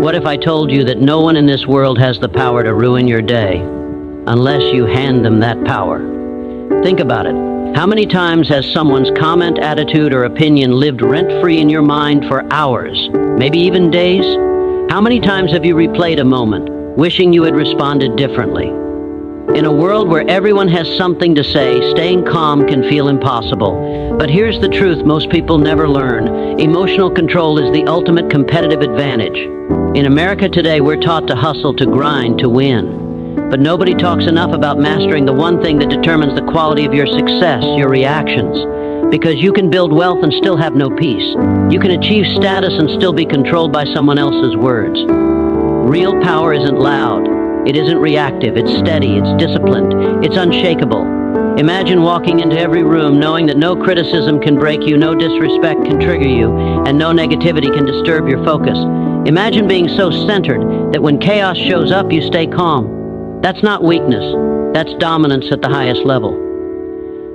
What if I told you that no one in this world has the power to ruin your day unless you hand them that power? Think about it. How many times has someone's comment, attitude, or opinion lived rent-free in your mind for hours, maybe even days? How many times have you replayed a moment, wishing you had responded differently? In a world where everyone has something to say, staying calm can feel impossible. But here's the truth most people never learn. Emotional control is the ultimate competitive advantage. In America today, we're taught to hustle, to grind, to win. But nobody talks enough about mastering the one thing that determines the quality of your success, your reactions. Because you can build wealth and still have no peace. You can achieve status and still be controlled by someone else's words. Real power isn't loud. It isn't reactive. It's steady. It's disciplined. It's unshakable. Imagine walking into every room knowing that no criticism can break you, no disrespect can trigger you, and no negativity can disturb your focus. Imagine being so centered that when chaos shows up, you stay calm. That's not weakness. That's dominance at the highest level.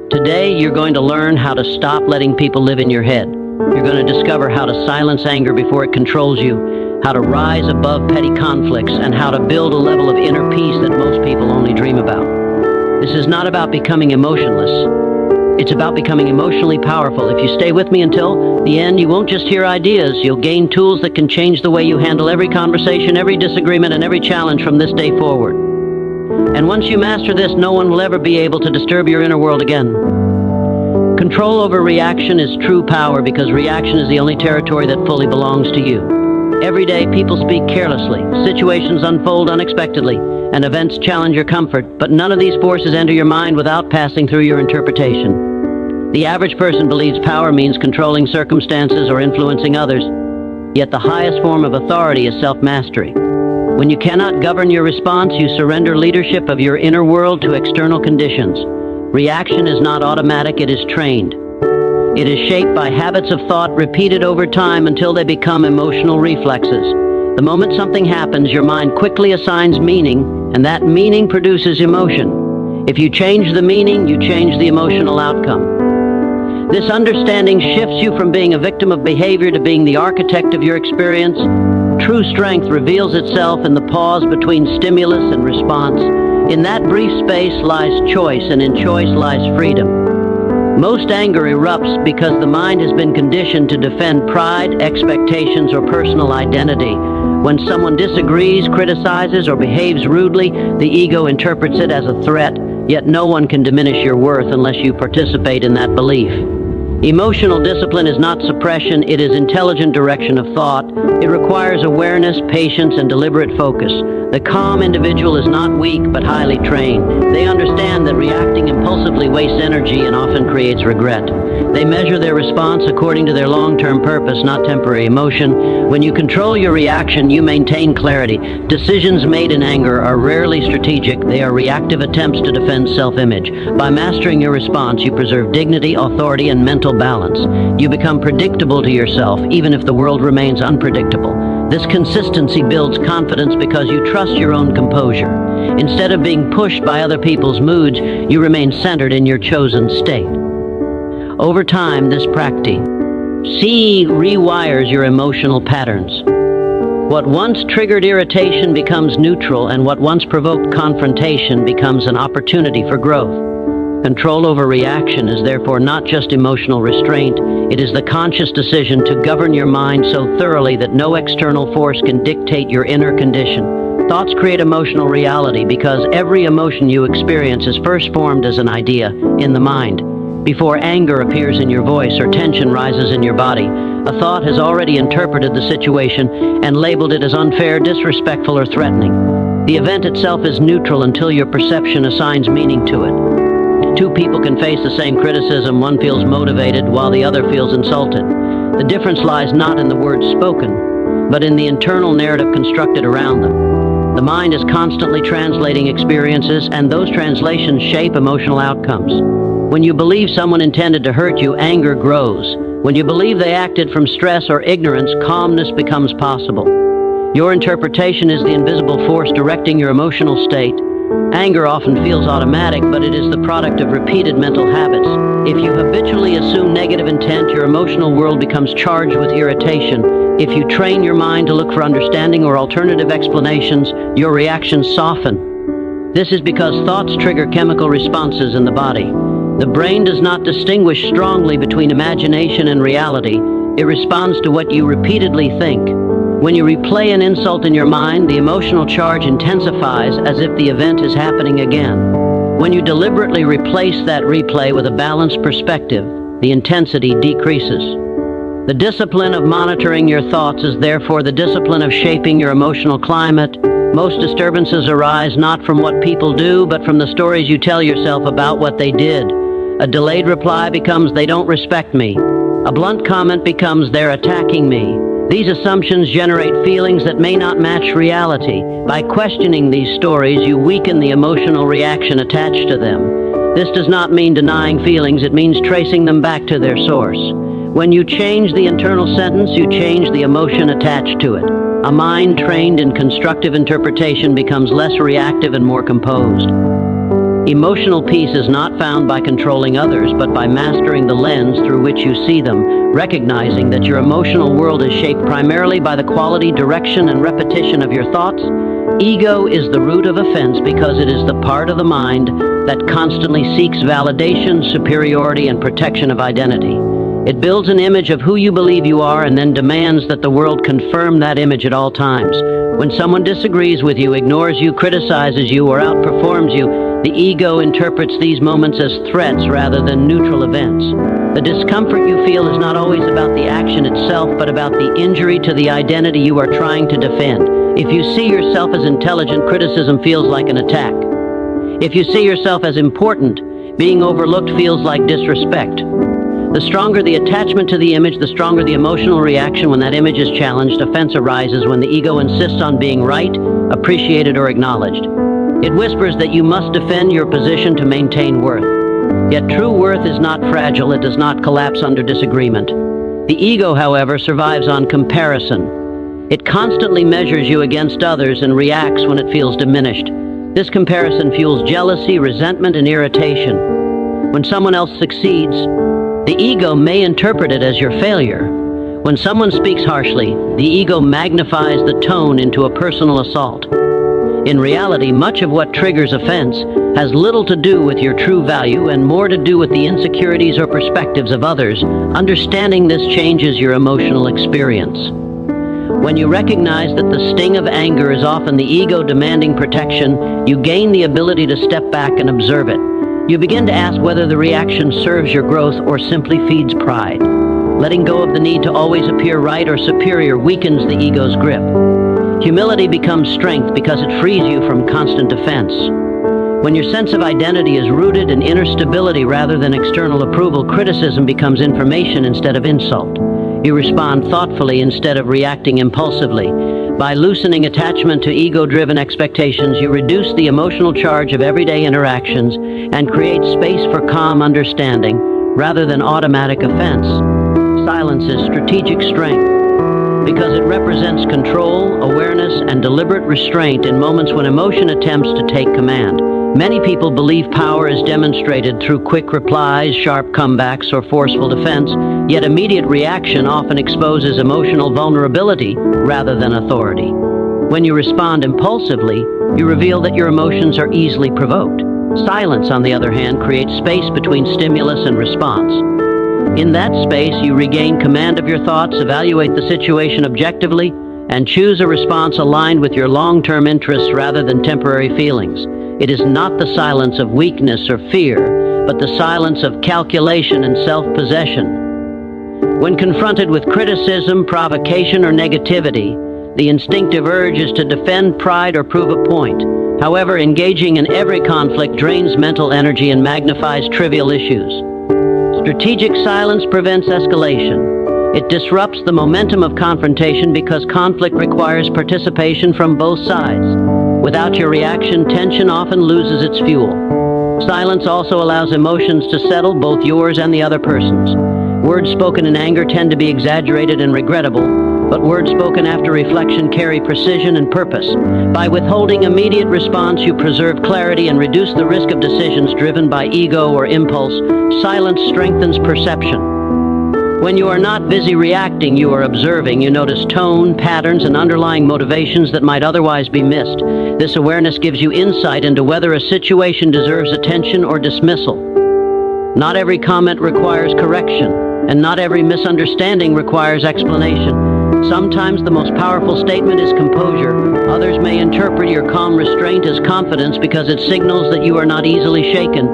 Today, you're going to learn how to stop letting people live in your head. You're going to discover how to silence anger before it controls you, how to rise above petty conflicts, and how to build a level of inner peace that most people only dream about. This is not about becoming emotionless. It's about becoming emotionally powerful. If you stay with me until the end, you won't just hear ideas. You'll gain tools that can change the way you handle every conversation, every disagreement, and every challenge from this day forward. And once you master this, no one will ever be able to disturb your inner world again. Control over reaction is true power because reaction is the only territory that fully belongs to you. Every day, people speak carelessly, situations unfold unexpectedly, and events challenge your comfort, but none of these forces enter your mind without passing through your interpretation. The average person believes power means controlling circumstances or influencing others, yet the highest form of authority is self-mastery. When you cannot govern your response, you surrender leadership of your inner world to external conditions. Reaction is not automatic, it is trained. It is shaped by habits of thought repeated over time until they become emotional reflexes. The moment something happens, your mind quickly assigns meaning, and that meaning produces emotion. If you change the meaning, you change the emotional outcome. This understanding shifts you from being a victim of behavior to being the architect of your experience. True strength reveals itself in the pause between stimulus and response. In that brief space lies choice, and in choice lies freedom. Most anger erupts because the mind has been conditioned to defend pride, expectations, or personal identity. When someone disagrees, criticizes, or behaves rudely, the ego interprets it as a threat, yet no one can diminish your worth unless you participate in that belief. Emotional discipline is not suppression, it is intelligent direction of thought. It requires awareness, patience, and deliberate focus. The calm individual is not weak, but highly trained. They understand that reacting impulsively wastes energy and often creates regret. They measure their response according to their long-term purpose, not temporary emotion. When you control your reaction, you maintain clarity. Decisions made in anger are rarely strategic. They are reactive attempts to defend self-image. By mastering your response, you preserve dignity, authority, and mental balance. You become predictable to yourself, even if the world remains unpredictable. This consistency builds confidence because you trust your own composure. Instead of being pushed by other people's moods, you remain centered in your chosen state. Over time, this practice rewires your emotional patterns. What once triggered irritation becomes neutral, and what once provoked confrontation becomes an opportunity for growth. Control over reaction is therefore not just emotional restraint, it is the conscious decision to govern your mind so thoroughly that no external force can dictate your inner condition. Thoughts create emotional reality because every emotion you experience is first formed as an idea in the mind. Before anger appears in your voice or tension rises in your body, a thought has already interpreted the situation and labeled it as unfair, disrespectful, or threatening. The event itself is neutral until your perception assigns meaning to it. Two people can face the same criticism. One feels motivated while the other feels insulted. The difference lies not in the words spoken, but in the internal narrative constructed around them. The mind is constantly translating experiences, and those translations shape emotional outcomes. When you believe someone intended to hurt you, anger grows. When you believe they acted from stress or ignorance, calmness becomes possible. Your interpretation is the invisible force directing your emotional state. Anger often feels automatic, but it is the product of repeated mental habits. If you habitually assume negative intent, your emotional world becomes charged with irritation. If you train your mind to look for understanding or alternative explanations, your reactions soften. This is because thoughts trigger chemical responses in the body. The brain does not distinguish strongly between imagination and reality. It responds to what you repeatedly think. When you replay an insult in your mind, the emotional charge intensifies as if the event is happening again. When you deliberately replace that replay with a balanced perspective, the intensity decreases. The discipline of monitoring your thoughts is therefore the discipline of shaping your emotional climate. Most disturbances arise not from what people do, but from the stories you tell yourself about what they did. A delayed reply becomes "they don't respect me." A blunt comment becomes "they're attacking me." These assumptions generate feelings that may not match reality. By questioning these stories, you weaken the emotional reaction attached to them. This does not mean denying feelings, it means tracing them back to their source. When you change the internal sentence, you change the emotion attached to it. A mind trained in constructive interpretation becomes less reactive and more composed. Emotional peace is not found by controlling others, but by mastering the lens through which you see them, recognizing that your emotional world is shaped primarily by the quality, direction, and repetition of your thoughts. Ego is the root of offense because it is the part of the mind that constantly seeks validation, superiority, and protection of identity. It builds an image of who you believe you are and then demands that the world confirm that image at all times. When someone disagrees with you, ignores you, criticizes you, or outperforms you, the ego interprets these moments as threats rather than neutral events. The discomfort you feel is not always about the action itself, but about the injury to the identity you are trying to defend. If you see yourself as intelligent, criticism feels like an attack. If you see yourself as important, being overlooked feels like disrespect. The stronger the attachment to the image, the stronger the emotional reaction when that image is challenged. Offense arises when the ego insists on being right, appreciated, or acknowledged. It whispers that you must defend your position to maintain worth. Yet true worth is not fragile, it does not collapse under disagreement. The ego, however, survives on comparison. It constantly measures you against others and reacts when it feels diminished. This comparison fuels jealousy, resentment, and irritation. When someone else succeeds, the ego may interpret it as your failure. When someone speaks harshly, the ego magnifies the tone into a personal assault. In reality, much of what triggers offense has little to do with your true value and more to do with the insecurities or perspectives of others. Understanding this changes your emotional experience. When you recognize that the sting of anger is often the ego demanding protection, you gain the ability to step back and observe it. You begin to ask whether the reaction serves your growth or simply feeds pride. Letting go of the need to always appear right or superior weakens the ego's grip. Humility becomes strength because it frees you from constant defense. When your sense of identity is rooted in inner stability rather than external approval, criticism becomes information instead of insult. You respond thoughtfully instead of reacting impulsively. By loosening attachment to ego-driven expectations, you reduce the emotional charge of everyday interactions and create space for calm understanding rather than automatic offense. Silence is strategic strength because it represents control, awareness, and deliberate restraint in moments when emotion attempts to take command. Many people believe power is demonstrated through quick replies, sharp comebacks, or forceful defense, yet immediate reaction often exposes emotional vulnerability rather than authority. When you respond impulsively, you reveal that your emotions are easily provoked. Silence, on the other hand, creates space between stimulus and response. In that space, you regain command of your thoughts, evaluate the situation objectively, and choose a response aligned with your long-term interests rather than temporary feelings. It is not the silence of weakness or fear, but the silence of calculation and self-possession. When confronted with criticism, provocation, or negativity, the instinctive urge is to defend pride or prove a point. However, engaging in every conflict drains mental energy and magnifies trivial issues. Strategic silence prevents escalation. It disrupts the momentum of confrontation because conflict requires participation from both sides. Without your reaction, tension often loses its fuel. Silence also allows emotions to settle, both yours and the other person's. Words spoken in anger tend to be exaggerated and regrettable, but words spoken after reflection carry precision and purpose. By withholding immediate response, you preserve clarity and reduce the risk of decisions driven by ego or impulse. Silence strengthens perception. When you are not busy reacting, you are observing. You notice tone, patterns, and underlying motivations that might otherwise be missed. This awareness gives you insight into whether a situation deserves attention or dismissal. Not every comment requires correction, and not every misunderstanding requires explanation. Sometimes the most powerful statement is composure. Others may interpret your calm restraint as confidence because it signals that you are not easily shaken.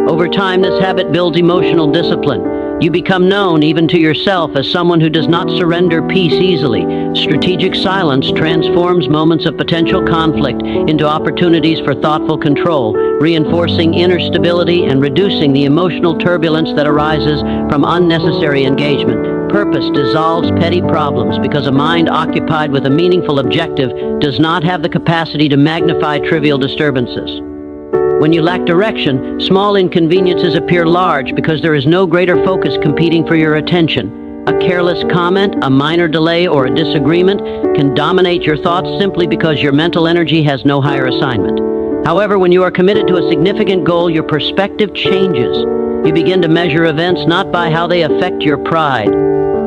Over time, this habit builds emotional discipline. You become known, even to yourself, as someone who does not surrender peace easily. Strategic silence transforms moments of potential conflict into opportunities for thoughtful control, reinforcing inner stability and reducing the emotional turbulence that arises from unnecessary engagement. Purpose dissolves petty problems because a mind occupied with a meaningful objective does not have the capacity to magnify trivial disturbances. When you lack direction, small inconveniences appear large because there is no greater focus competing for your attention. A careless comment, a minor delay, or a disagreement can dominate your thoughts simply because your mental energy has no higher assignment. However, when you are committed to a significant goal, your perspective changes. You begin to measure events not by how they affect your pride,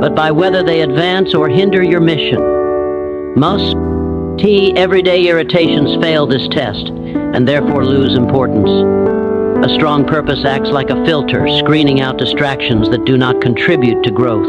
but by whether they advance or hinder your mission. Most everyday irritations fail this test, and therefore lose importance. A strong purpose acts like a filter, screening out distractions that do not contribute to growth.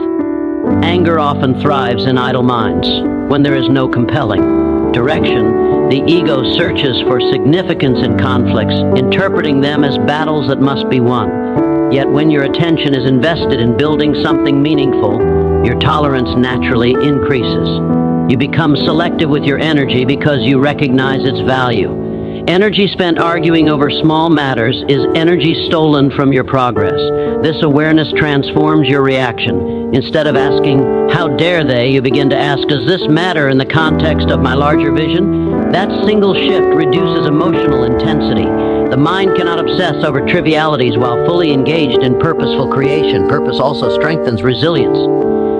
Anger often thrives in idle minds. When there is no compelling direction, the ego searches for significance in conflicts, interpreting them as battles that must be won. Yet when your attention is invested in building something meaningful, your tolerance naturally increases. You become selective with your energy because you recognize its value. Energy spent arguing over small matters is energy stolen from your progress. This awareness transforms your reaction. Instead of asking, "How dare they?" you begin to ask, "Does this matter in the context of my larger vision?" That single shift reduces emotional intensity. The mind cannot obsess over trivialities while fully engaged in purposeful creation. Purpose also strengthens resilience.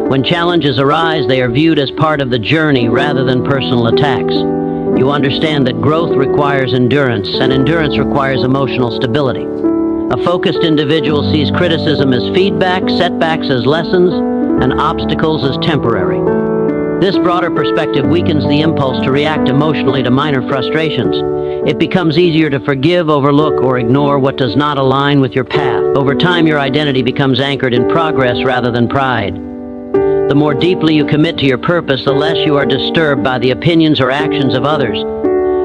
When challenges arise, they are viewed as part of the journey rather than personal attacks. You understand that growth requires endurance, and endurance requires emotional stability. A focused individual sees criticism as feedback, setbacks as lessons, and obstacles as temporary. This broader perspective weakens the impulse to react emotionally to minor frustrations. It becomes easier to forgive, overlook, or ignore what does not align with your path. Over time, your identity becomes anchored in progress rather than pride. The more deeply you commit to your purpose, the less you are disturbed by the opinions or actions of others.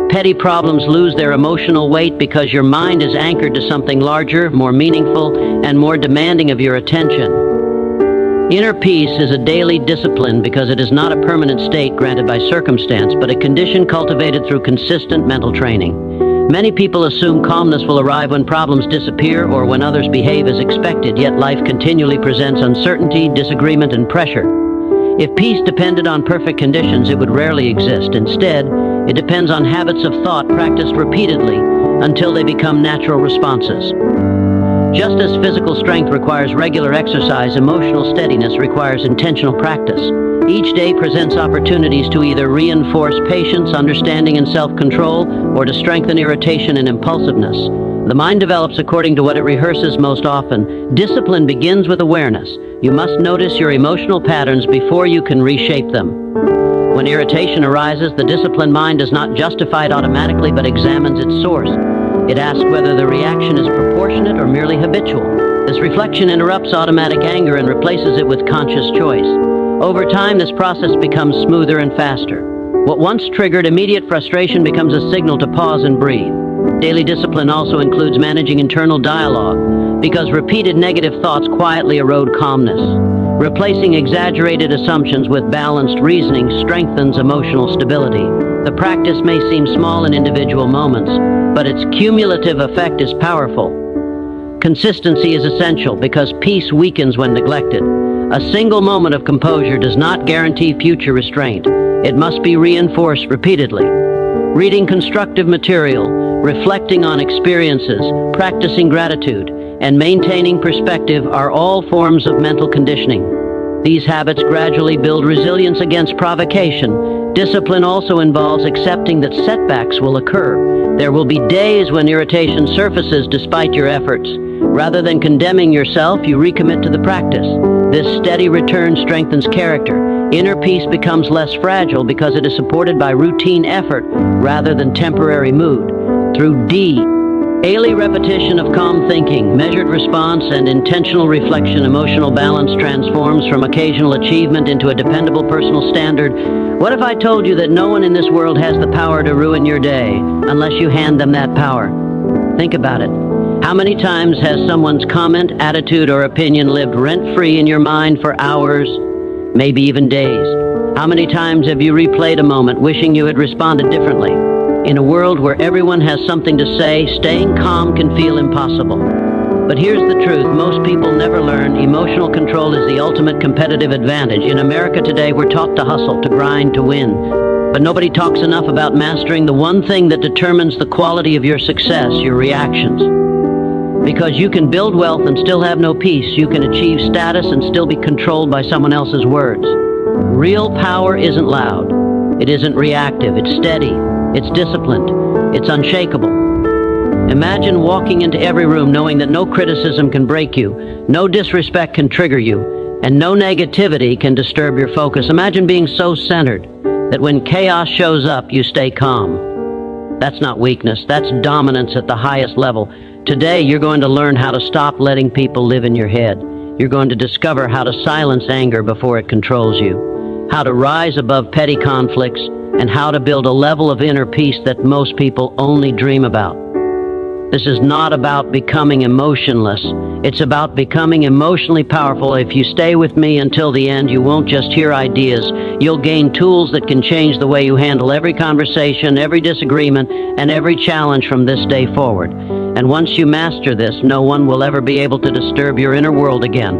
Petty problems lose their emotional weight because your mind is anchored to something larger, more meaningful, and more demanding of your attention. Inner peace is a daily discipline because it is not a permanent state granted by circumstance, but a condition cultivated through consistent mental training. Many people assume calmness will arrive when problems disappear or when others behave as expected, yet life continually presents uncertainty, disagreement, and pressure. If peace depended on perfect conditions, it would rarely exist. Instead, it depends on habits of thought practiced repeatedly until they become natural responses. Just as physical strength requires regular exercise, emotional steadiness requires intentional practice. Each day presents opportunities to either reinforce patience, understanding, and self-control, or to strengthen irritation and impulsiveness. The mind develops according to what it rehearses most often. Discipline begins with awareness. You must notice your emotional patterns before you can reshape them. When irritation arises, the disciplined mind does not justify it automatically, but examines its source. It asks whether the reaction is proportionate or merely habitual. This reflection interrupts automatic anger and replaces it with conscious choice. Over time, this process becomes smoother and faster. What once triggered immediate frustration becomes a signal to pause and breathe. Daily discipline also includes managing internal dialogue, because repeated negative thoughts quietly erode calmness. Replacing exaggerated assumptions with balanced reasoning strengthens emotional stability. The practice may seem small in individual moments, but its cumulative effect is powerful. Consistency is essential because peace weakens when neglected. A single moment of composure does not guarantee future restraint. It must be reinforced repeatedly. Reading constructive material, reflecting on experiences, practicing gratitude, and maintaining perspective are all forms of mental conditioning. These habits gradually build resilience against provocation. Discipline also involves accepting that setbacks will occur. There will be days when irritation surfaces despite your efforts. Rather than condemning yourself, you recommit to the practice. This steady return strengthens character. Inner peace becomes less fragile because it is supported by routine effort rather than temporary mood. Through daily repetition of calm thinking, measured response, and intentional reflection, emotional balance transforms from occasional achievement into a dependable personal standard. What if I told you that no one in this world has the power to ruin your day unless you hand them that power? Think about it. How many times has someone's comment, attitude, or opinion lived rent-free in your mind for hours, maybe even days? How many times have you replayed a moment wishing you had responded differently? In a world where everyone has something to say, staying calm can feel impossible. But here's the truth, most people never learn. Emotional control is the ultimate competitive advantage. In America today, we're taught to hustle, to grind, to win. But nobody talks enough about mastering the one thing that determines the quality of your success, your reactions. Because you can build wealth and still have no peace. You can achieve status and still be controlled by someone else's words. Real power isn't loud. It isn't reactive. It's steady. It's disciplined. It's unshakable. Imagine walking into every room knowing that no criticism can break you, no disrespect can trigger you, and no negativity can disturb your focus. Imagine being so centered that when chaos shows up, you stay calm. That's not weakness. That's dominance at the highest level. Today, you're going to learn how to stop letting people live in your head. You're going to discover how to silence anger before it controls you, how to rise above petty conflicts, and how to build a level of inner peace that most people only dream about. This is not about becoming emotionless. It's about becoming emotionally powerful. If you stay with me until the end, you won't just hear ideas. You'll gain tools that can change the way you handle every conversation, every disagreement, and every challenge from this day forward. And once you master this, no one will ever be able to disturb your inner world again.